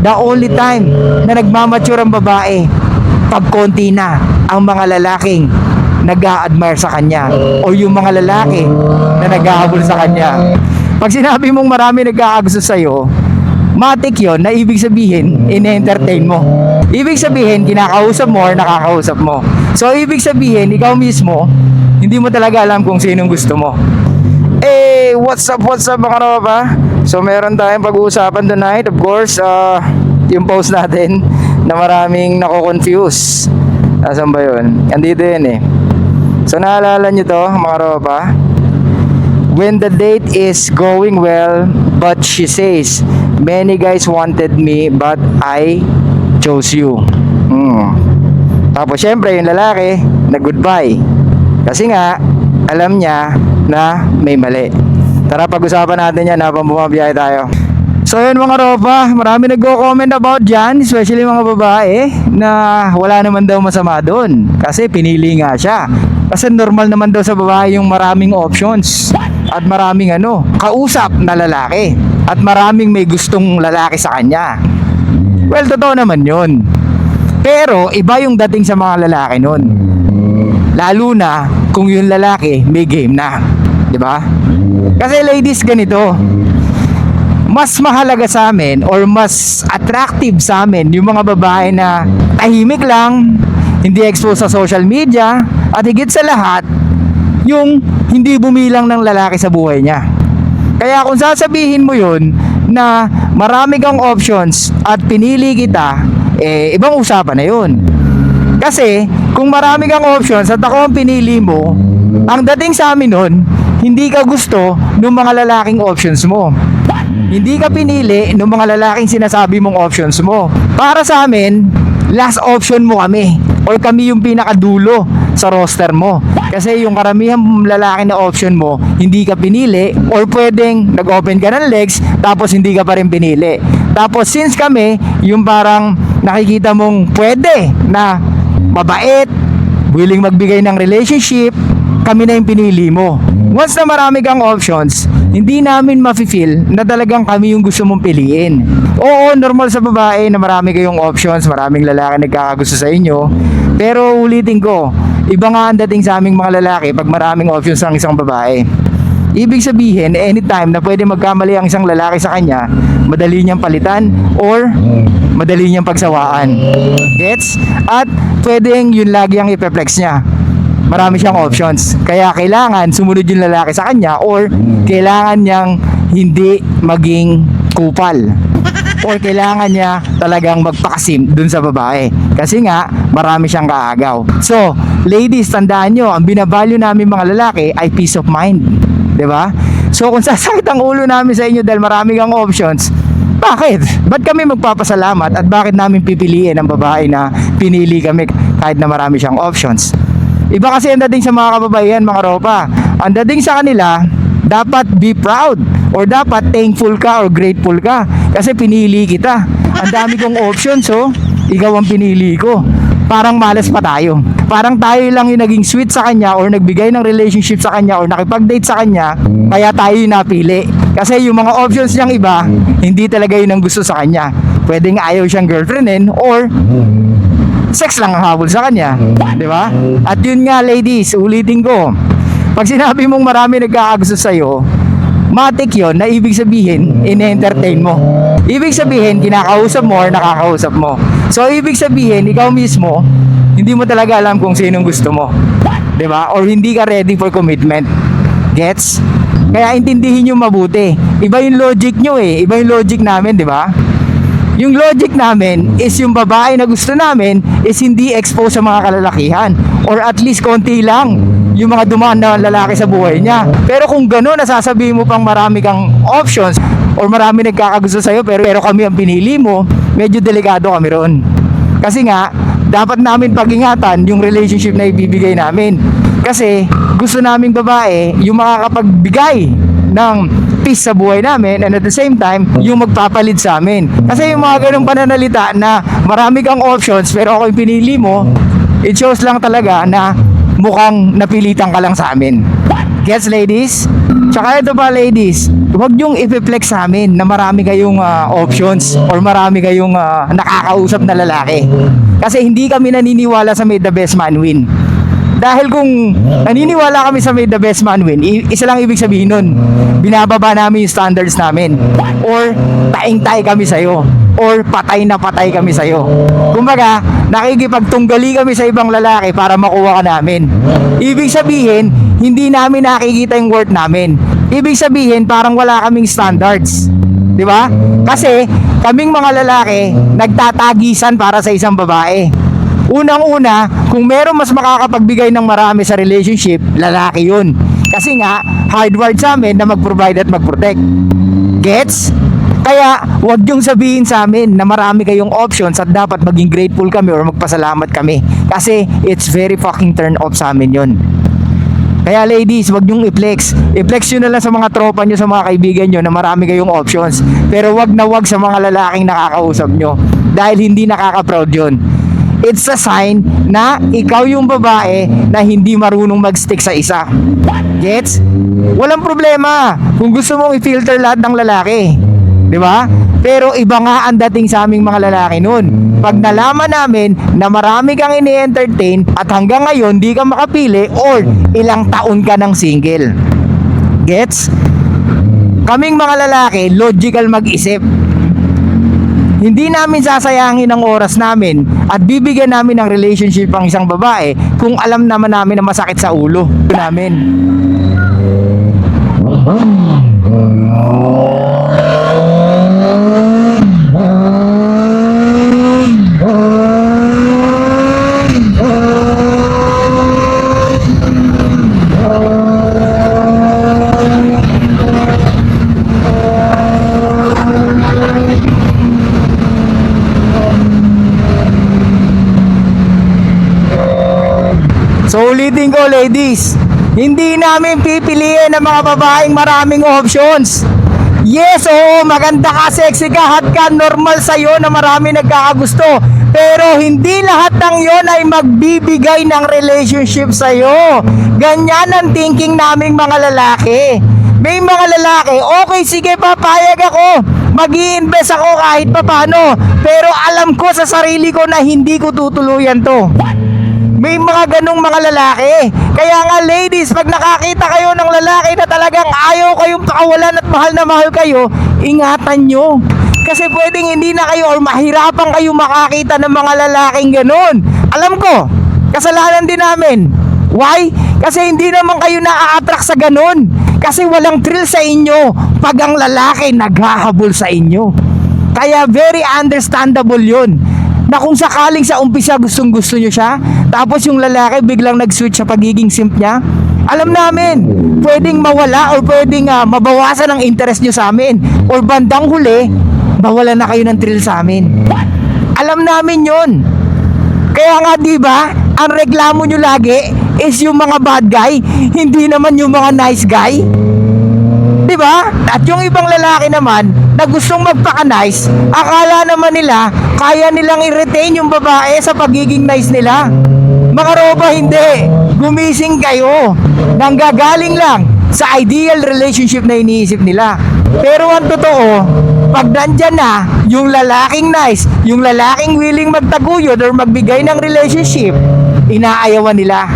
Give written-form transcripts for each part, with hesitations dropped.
the only time na nagmamature ang babae, pag konti na ang mga lalaking nag-a-admire sa kanya o yung mga lalaki na nag-ahabol sa kanya. Pag sinabi mong marami nag-aagusto sa'yo, matik yun na ibig sabihin, in-entertain mo. Ibig sabihin, kinakausap mo or nakakausap mo. So, ibig sabihin, ikaw mismo, hindi mo talaga alam kung sinong gusto mo. What's up mga tropa? So, meron tayong pag-uusapan tonight. Of course, yung post natin na maraming nako-confuse. Nasaan ba yun? Andito yun eh. So, naalala nyo to, mga tropa? When the date is going well, but she says, many guys wanted me, but I chose you. Tapos syempre yung lalaki nag-goodbye. Kasi nga, alam niya na may mali. Tara, pag-usapan natin yan habang bumabiyahe tayo. So yun mga tropa, marami nagko-comment about dyan, especially mga babae, na wala naman daw masama doon. Kasi pinili nga siya. Kasi normal naman daw sa babae yung maraming options at maraming kausap na lalaki at maraming may gustong lalaki sa kanya. Well, totoo naman yun. Pero iba yung dating sa mga lalaki nun. Lalo na kung yung lalaki may game na, di ba? Kasi ladies, ganito, mas mahalaga sa amin or mas attractive sa amin yung mga babae na tahimik lang, hindi exposed sa social media, at higit sa lahat, yung hindi bumilang ng lalaki sa buhay niya. Kaya kung sasabihin mo yun na marami kang options at pinili kita, ibang usapan na yun. Kasi kung marami kang options at ako ang pinili mo, ang dating sa amin nun, hindi ka gusto ng mga lalaking options mo. Hindi ka pinili ng mga lalaking sinasabi mong options mo. Para sa amin, last option mo kami, or kami yung pinakadulo sa roster mo. Kasi yung karamihan lalaki na option mo, hindi ka pinili, or pwedeng nag-open ka ng legs tapos hindi ka pa rin pinili. Tapos since kami, yung parang nakikita mong pwede na mabait, willing magbigay ng relationship, kami na yung pinili mo. Once na marami kang options, hindi namin mafe-feel na talagang kami yung gusto mong piliin. Oo, normal sa babae na marami kayong options, maraming lalaki nagkakagusto sa inyo. Pero ulitin ko, iba nga ang dating sa aming mga lalaki pag maraming options ang isang babae. Ibig sabihin, anytime na pwede magkamali ang isang lalaki sa kanya, madali niyang palitan or madali niyang pagsawaan. Gets? At pwedeng yun lagi ang ipeflex niya. Marami siyang options. Kaya kailangan sumunod yung lalaki sa kanya, or kailangan niyang hindi maging kupal, or kailangan niya talagang magpakasim dun sa babae. Kasi nga, marami siyang kaagaw. So, ladies, tandaan nyo, ang binavalue namin mga lalaki ay peace of mind. Diba? So, kung sasakit ang ulo namin sa inyo dahil marami kang options, bakit? Ba't kami magpapasalamat at bakit namin pipiliin ang babae na pinili kami kahit na marami siyang options? Iba kasi ang dating sa mga kababaihan, mga tropa. Ang dating sa kanila, dapat be proud or dapat thankful ka or grateful ka kasi pinili kita. Ang dami kong options, ikaw ang pinili ko. Parang malas pa tayo. Parang tayo lang yung naging sweet sa kanya or nagbigay ng relationship sa kanya or nakipag-date sa kanya, kaya tayo yung napili. Kasi yung mga options niyang iba, hindi talaga yun ang gusto sa kanya. Pwedeng ayaw siyang girlfriendin or sex lang ang habol sa kanya, di ba? At yun nga ladies, ulitin ko, pag sinabi mong marami nagkakagusto sa'yo, matik yun na ibig sabihin, in-entertain mo. Ibig sabihin, kinakausap mo or nakakausap mo. So ibig sabihin, ikaw mismo, hindi mo talaga alam kung sinong gusto mo, di ba? Or hindi ka ready for commitment. Gets? Kaya intindihin nyo mabuti. Iba yung logic nyo iba yung logic namin, di ba? Yung logic namin is yung babae na gusto namin is hindi exposed sa mga kalalakihan, or at least konti lang yung mga dumaan na lalaki sa buhay niya. Pero kung gano'n, nasasabihin mo pang marami kang options or marami nagkakagusto sa'yo pero kami ang pinili mo, medyo delikado kami roon. Kasi nga, dapat namin pag-ingatan yung relationship na ibibigay namin. Kasi gusto naming babae yung makakapagbigay ng peace sa buhay namin, and at the same time yung magpapalit sa amin. Kasi yung mga ganong pananalita na marami kang options pero ako yung pinili mo, it shows lang talaga na mukhang napilitan ka lang sa amin. Gets ladies? Tsaka ito pa ladies, huwag yung ipiplex sa amin na marami kayong options or marami kayong nakakausap na lalaki. Kasi hindi kami naniniwala sa may the best man win. Dahil kung naniniwala kami sa may the best man win, isa lang ibig sabihin nun, binababa namin yung standards namin. Or taing-tay kami sa'yo. Or patay na patay kami sa'yo. Kumbaga, nakikipagtunggali kami sa ibang lalaki para makuha ka namin. Ibig sabihin, hindi namin nakikita yung worth namin. Ibig sabihin, parang wala kaming standards. Di ba? Kasi, kaming mga lalaki, nagtatagisan para sa isang babae. Unang-una, kung meron mas makakapagbigay ng marami sa relationship, lalaki yun. Kasi nga, hardwired sa amin na mag-provide at mag-protect. Gets? Kaya, wag yung sabihin sa amin na marami kayong options at dapat maging grateful kami or magpasalamat kami. Kasi, it's very fucking turn off sa amin yun. Kaya ladies, wag nyong i-flex. I-flex nyo na lang sa mga tropa nyo, sa mga kaibigan nyo na marami kayong options. Pero wag na wag sa mga lalaking nakakausap nyo. Dahil hindi nakaka-proud yun. It's a sign na ikaw yung babae na hindi marunong mag-stick sa isa. Gets? Walang problema kung gusto mong i-filter lahat ng lalaki. Di ba? Pero iba nga ang dating sa aming mga lalaki nun. Pag nalaman namin na marami kang ini-entertain at hanggang ngayon di ka makapili or ilang taon ka ng single. Gets? Kaming mga lalaki, logical mag-isip. Hindi namin sasayangin ang oras namin at bibigyan namin ng relationship ang isang babae kung alam naman namin na masakit sa ulo namin. So ulitin ko ladies, hindi namin pipiliin ang mga babaeng maraming options. Yes, oo, maganda ka, sexy ka, hot ka, normal sa'yo na marami nagkakagusto. Pero hindi lahat ng yon ay magbibigay ng relationship sa'yo. Ganyan ang thinking naming mga lalaki. May mga lalaki, okay sige papayag ako, mag-i-invest ako kahit papano. Pero alam ko sa sarili ko na hindi ko tutuluyan to. May mga ganong mga lalaki. Kaya nga ladies, pag nakakita kayo ng lalaki na talagang ayaw kayong pakawalan at mahal na mahal kayo, ingatan nyo. Kasi pwedeng hindi na kayo or mahirapan kayo makakita ng mga lalaking ganon. Alam ko, kasalanan din namin. Why? Kasi hindi naman kayo na-attract sa ganon. Kasi walang thrill sa inyo pag ang lalaki naghahabol sa inyo. Kaya very understandable yun. Na kung sakaling sa umpisa gustong gusto nyo siya, tapos yung lalaki biglang nag-switch sa pagiging simp niya, alam namin, pwedeng mawala or pwedeng mabawasan ang interest nyo sa amin. Or bandang huli, mawala na kayo ng thrill sa amin. Alam namin yon. Kaya nga diba, ang reklamo nyo lagi is yung mga bad guy, hindi naman yung mga nice guy. Diba? At yung ibang lalaki naman na gustong magpaka-nice, akala naman nila kaya nilang i-retain yung babae sa pagiging nice nila. Mga roba, hindi. Gumising kayo. Nanggagaling lang sa ideal relationship na iniisip nila. Pero ang totoo, pag nandyan na yung lalaking nice, yung lalaking willing magtaguyod or magbigay ng relationship, inaayawan nila.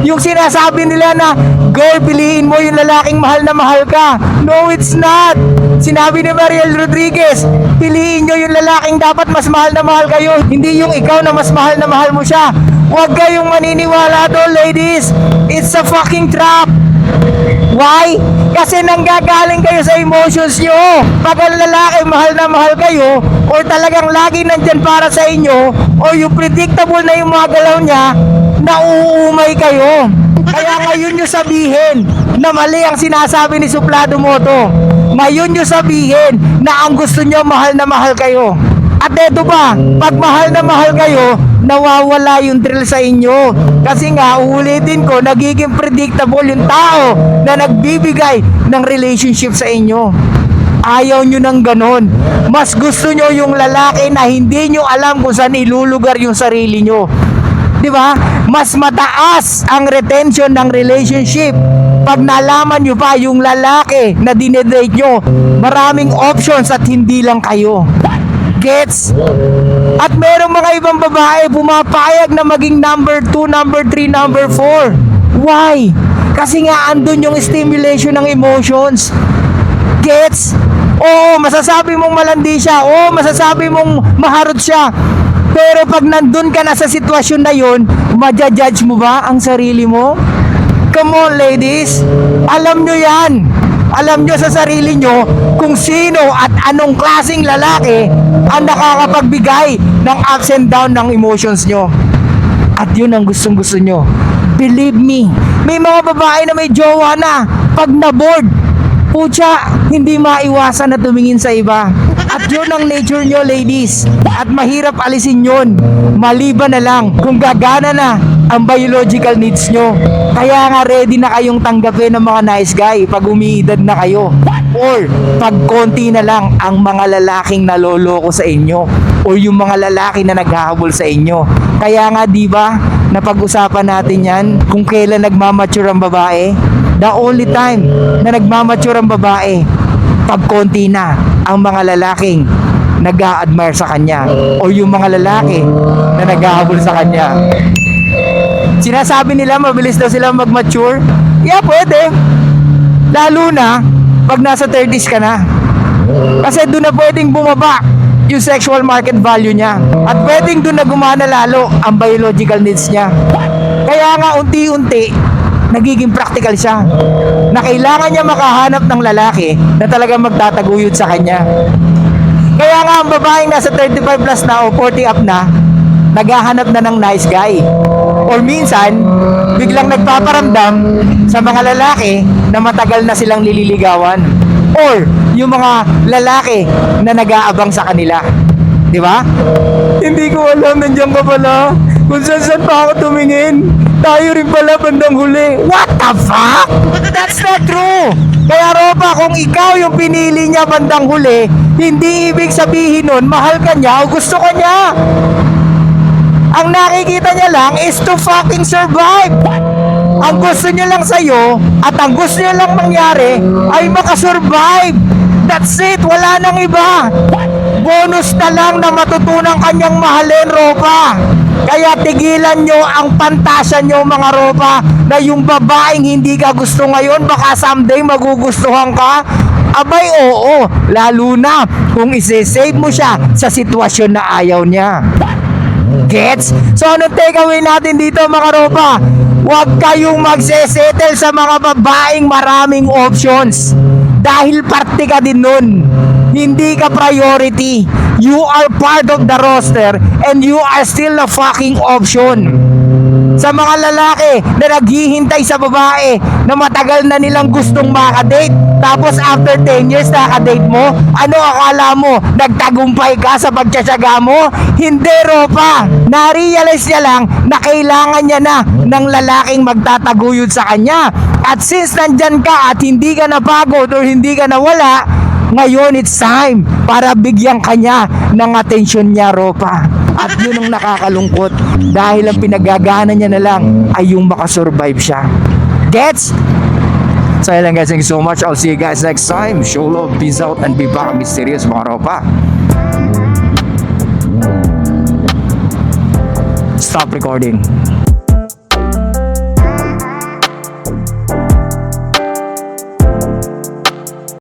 Yung sinasabi nila na, girl, piliin mo yung lalaking mahal na mahal ka. No, it's not. Sinabi ni Mariel Rodriguez, piliin nyo yung lalaking dapat mas mahal na mahal kayo. Hindi yung ikaw na mas mahal na mahal mo siya. Huwag kayong maniniwala doon, ladies. It's a fucking trap. Why? Kasi nanggagaling kayo sa emotions nyo. Pag ang lalaki mahal na mahal kayo, or talagang lagi nandyan para sa inyo, o yung predictable na yung mga galaw niya, nauumay kayo. Kaya ngayon nyo sabihin na mali ang sinasabi ni Suplado Moto. Ngayon nyo sabihin na ang gusto nyo mahal na mahal kayo. At eto ba, pag mahal na mahal kayo, nawawala yung thrill sa inyo. Kasi nga, uulitin ko, nagiging predictable yung tao na nagbibigay ng relationship sa inyo. Ayaw nyo ng ganon. Mas gusto nyo yung lalaki na hindi nyo alam kung saan ilulugar yung sarili nyo. Di ba? Mas mataas ang retention ng relationship pag nalaman nyo pa yung lalaki na dinedate nyo, maraming options at hindi lang kayo. Gets? At merong mga ibang babae pumapayag na maging number 2, number 3, number 4. Why? Kasi nga andun yung stimulation ng emotions. Gets? Oo, masasabi mong malandi siya. Oo, masasabi mong maharot siya. Pero pag nandun ka na sa sitwasyon na yun, madja-judge mo ba ang sarili mo? Come on, ladies. Alam nyo yan. Alam nyo sa sarili nyo kung sino at anong klaseng lalaki ang nakakapagbigay ng ups and down ng emotions nyo. At yun ang gustong-gusto nyo. Believe me, may mga babae na may jowa na pag na-bored, pucha, hindi maiwasan na tumingin sa iba. At yun ang nature nyo, ladies. At mahirap alisin yun. Maliban na lang kung gagana na ang biological needs nyo. Kaya nga ready na kayong tanggapin ng mga nice guy pag umiidad na kayo. Or pag konti na lang ang mga lalaking naloloko sa inyo. O yung mga lalaki na naghahabol sa inyo. Kaya nga diba, napag-usapan natin yan kung kailan nagmamature ang babae. The only time na nagmamature ang babae, pag konti na ang mga lalaking nag-a-admire sa kanya o yung mga lalaki na naghahabol sa kanya. Sinasabi nila mabilis daw sila mag-mature. Yeah, pwede. Lalo na pag nasa 30s ka na. Kasi doon na pwedeng bumaba yung sexual market value niya. At pwedeng doon na gumana lalo ang biological needs niya. Kaya nga unti-unti nagiging practical siya na kailangan niya makahanap ng lalaki na talagang magtataguyod sa kanya. Kaya nga ang babaeng nasa 35 plus na o 40 up na, naghahanap na ng nice guy. Or minsan, biglang nagpaparamdam sa mga lalaki na matagal na silang nililigawan. Or yung mga lalaki na nag-aabang sa kanila. Di ba? Hindi ko alam, nandiyan ka pala. Kung saan pa ako tumingin, tayo rin pala bandang huli. What the fuck? That's not true. Kaya Ropa, kung ikaw yung pinili niya bandang huli, hindi ibig sabihin nun, mahal ka niya o gusto ka niya. Ang nakikita niya lang is to fucking survive. Ang gusto niya lang sa'yo at ang gusto niya lang mangyari ay makasurvive. That's it, wala nang iba. Bonus na lang na matutunang kanyang mahalin, Ropa. Kaya tigilan nyo ang pantasya nyo, mga Ropa, na yung babaeng hindi ka gusto ngayon, baka someday magugustuhan ka. Abay, oo, lalo na kung isi-save mo siya sa sitwasyon na ayaw niya. Gets? So anong takeaway natin dito, mga Ropa? Huwag kayong magsesettle sa mga babaeng maraming options. Dahil parte ka din nun. Hindi ka priority. You are part of the roster and you are still a fucking option. Sa mga lalaki na naghihintay sa babae na matagal na nilang gustong makadate, tapos after 10 years nakadate mo, ano akala mo? Nagtagumpay ka sa pagtsatsaga mo? Hindi, Ropa. Na-realize niya lang na kailangan niya na ng lalaking magtataguyod sa kanya. At since nandyan ka at hindi ka napagod or hindi ka nawala, ngayon it's time para bigyan kanya ng atensyon niya, Ropa. At yun ang nakakalungkot dahil ang pinagagana niya na lang ay yung makasurvive siya. Gets? So yun lang guys, thank you so much. I'll see you guys next time. Show love, peace out, and be back mysterious, mga Ropa. Stop recording.